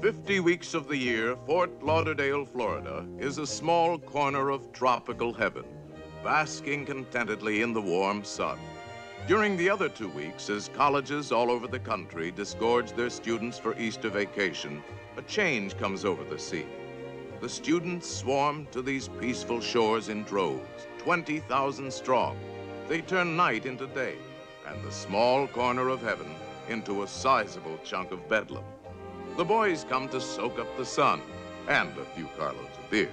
50 weeks of the year, Fort Lauderdale, Florida, is a small corner of tropical heaven, basking contentedly in the warm sun. During the other 2 weeks, as colleges all over the country disgorge their students for Easter vacation, a change comes over the scene. The students swarm to these peaceful shores in droves, 20,000 strong. They turn night into day, and the small corner of heaven into a sizable chunk of bedlam. The boys come to soak up the sun and a few carloads of beer.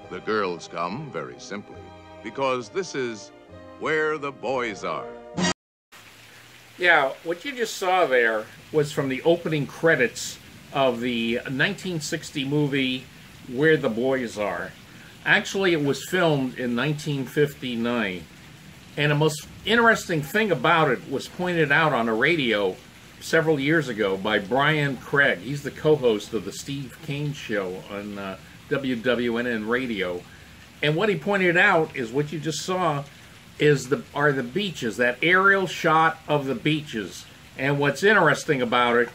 The girls come, very simply, because this is where the boys are. Yeah, what you just saw there was from the opening credits of the 1960 movie Where the Boys Are. Actually, it was filmed in 1959. And the most interesting thing about it was pointed out on the radio several years ago by Brian Craig. He's the co-host of the Steve Kane show on WWNN radio. And what he pointed out is what you just saw are the beaches, that aerial shot of the beaches. And what's interesting about it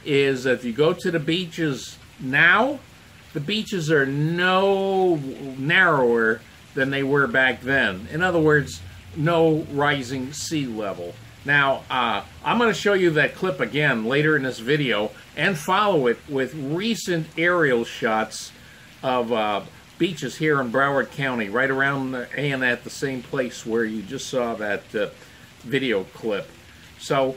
is if you go to the beaches now, the beaches are no narrower than they were back then. In other words, no rising sea level. Now, I'm going to show you that clip again later in this video and follow it with recent aerial shots of beaches here in Broward County, right around and at the same place where you just saw that video clip. So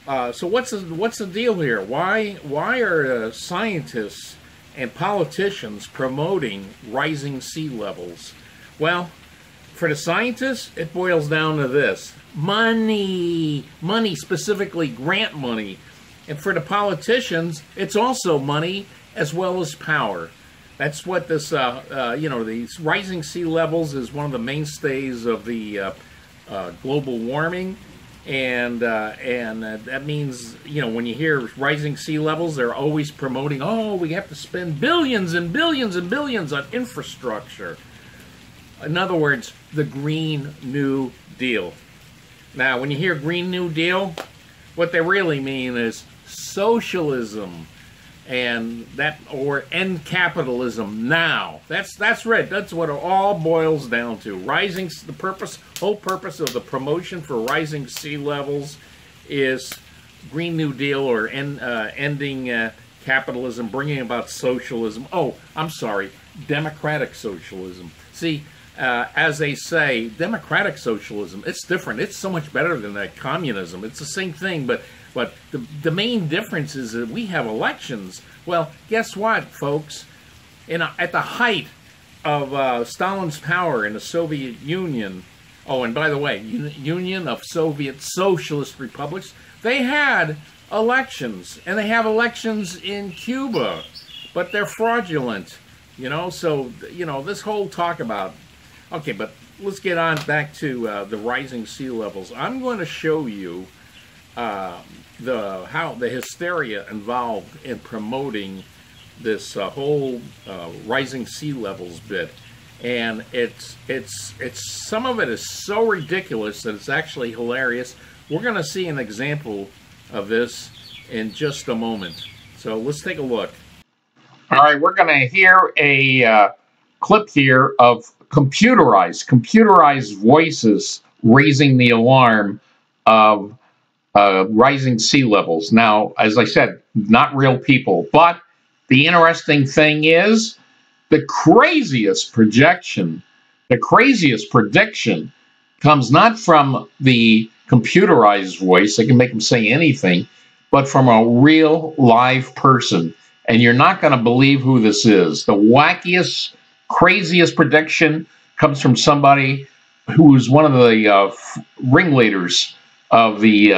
what's the deal here? Why are scientists and politicians promoting rising sea levels? Well, for the scientists, it boils down to this. Money, specifically grant money. And for the politicians, it's also money as well as power. That's what this, these rising sea levels is one of the mainstays of the global warming. And that means, when you hear rising sea levels, they're always promoting, oh, we have to spend billions and billions and billions on infrastructure. In other words, the Green New Deal. Now, when you hear Green New Deal, what they really mean is socialism, and or end capitalism now. That's right. That's what it all boils down to. Whole purpose of the promotion for rising sea levels is Green New Deal, or ending capitalism, bringing about socialism. Oh, I'm sorry, democratic socialism. See, as they say, democratic socialism, it's different. It's so much better than that communism. It's the same thing, but the main difference is that we have elections. Well, guess what, folks? At the height of Stalin's power in the Soviet Union, oh, and by the way, Union of Soviet Socialist Republics, they had elections, and they have elections in Cuba, but they're fraudulent, so, this whole talk about. Okay, but let's get on back to the rising sea levels. I'm going to show you how the hysteria involved in promoting this whole rising sea levels bit, and it's some of it is so ridiculous that it's actually hilarious. We're going to see an example of this in just a moment. So let's take a look. All right, we're going to hear a clip here of computerized voices raising the alarm of rising sea levels. Now, as I said, not real people, but the interesting thing is the craziest prediction comes not from the computerized voice, they can make them say anything, but from a real live person. And you're not going to believe who this is. The wackiest, craziest prediction comes from somebody who is one of the ringleaders of the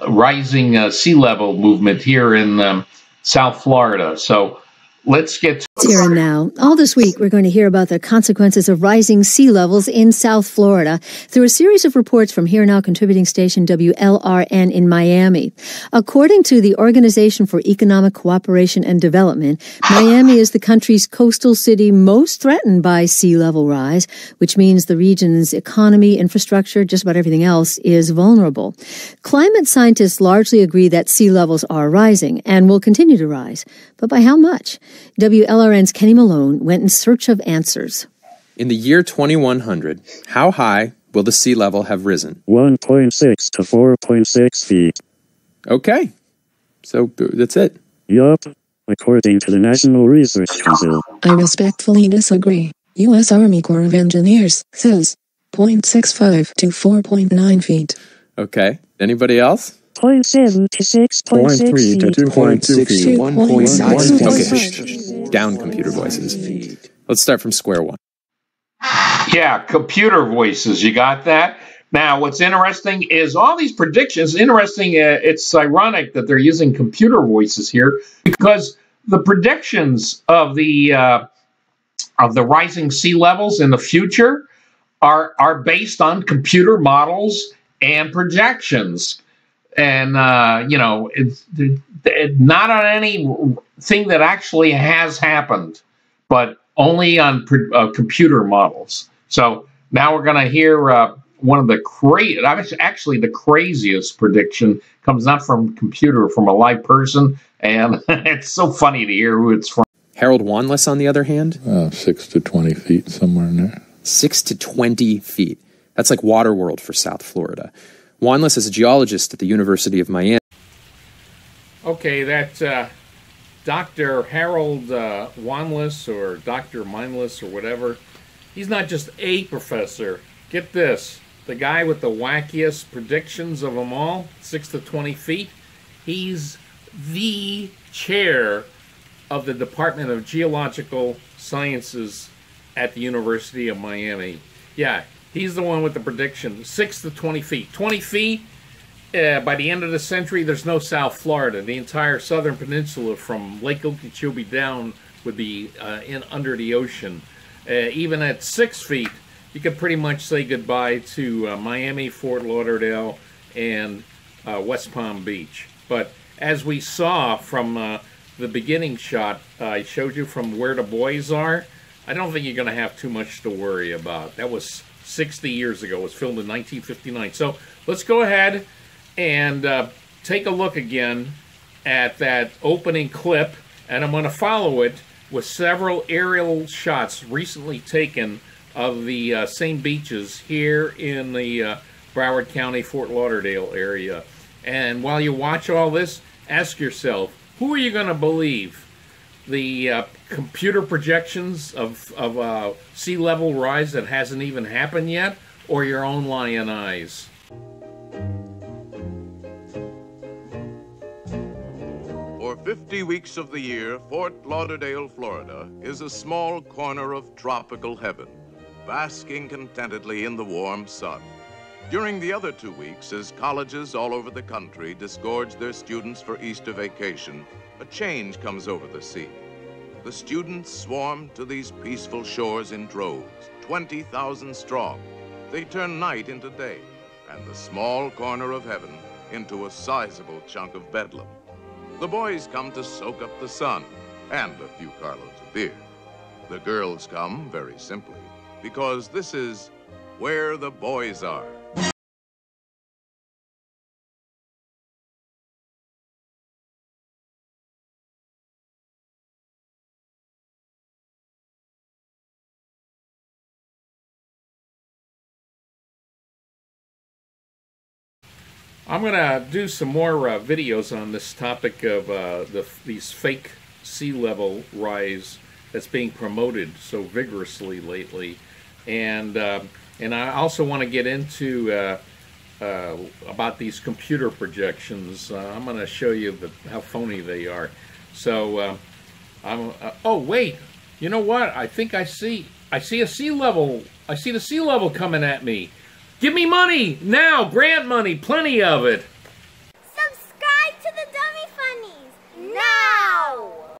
rising sea level movement here in South Florida. So let's get to It's here and now. All this week, we're going to hear about the consequences of rising sea levels in South Florida through a series of reports from Here Now contributing station WLRN in Miami. According to the Organization for Economic Cooperation and Development, Miami is the country's coastal city most threatened by sea level rise, which means the region's economy, infrastructure, just about everything else is vulnerable. Climate scientists largely agree that sea levels are rising and will continue to rise. But by how much? WLRN's Kenny Malone went in search of answers. In the year 2100, how high will the sea level have risen? 1.6 to 4.6 feet. Okay. So that's it. Yup. According to the National Research Council. I respectfully disagree. U.S. Army Corps of Engineers says 0.65 to 4.9 feet. Okay. Anybody else? 0.7 to 6.6 feet. 0.3 to 2.2 feet. 1.9. Okay. Down, computer voices. Let's start from square one. Yeah, computer voices. You got that? Now, what's interesting is all these predictions. Interesting. It's ironic that they're using computer voices here because the predictions of the rising sea levels in the future are based on computer models and projections. And, it's not on anything that actually has happened, but only on computer models. So now we're going to hear one of the the craziest prediction comes not from computer, from a live person. And it's so funny to hear who it's from. Harold Wanless, on the other hand? 6 to 20 feet, somewhere in there. 6 to 20 feet. That's like Waterworld for South Florida. Wanless is a geologist at the University of Miami. Okay, that's Dr. Harold Wanless or Dr. Mindless or whatever. He's not just a professor. Get this. The guy with the wackiest predictions of them all, 6 to 20 feet, he's the chair of the Department of Geological Sciences at the University of Miami. Yeah, he's the one with the prediction, 6 to 20 feet. 20 feet, by the end of the century, there's no South Florida. The entire southern peninsula from Lake Okeechobee down would be under the ocean. Even at 6 feet, you could pretty much say goodbye to Miami, Fort Lauderdale, and West Palm Beach. But as we saw from the beginning shot I showed you from where the boys are, I don't think you're going to have too much to worry about. That was 60 years ago. It was filmed in 1959. So let's go ahead and take a look again at that opening clip, and I'm going to follow it with several aerial shots recently taken of the same beaches here in the Broward County, Fort Lauderdale area. And while you watch all this, ask yourself, who are you going to believe? The computer projections of sea level rise that hasn't even happened yet, or your own lying eyes? For 50 weeks of the year, Fort Lauderdale, Florida, is a small corner of tropical heaven, basking contentedly in the warm sun. During the other 2 weeks, as colleges all over the country disgorge their students for Easter vacation, a change comes over the scene. The students swarm to these peaceful shores in droves, 20,000 strong. They turn night into day, and the small corner of heaven into a sizable chunk of bedlam. The boys come to soak up the sun and a few carloads of beer. The girls come, very simply, because this is where the boys are. I'm going to do some more videos on this topic of these fake sea level rise that's being promoted so vigorously lately, and I also want to get into about these computer projections. I'm going to show you how phony they are. So oh wait, you know what? I think I see a sea level. I see the sea level coming at me. Give me money now, grant money, plenty of it.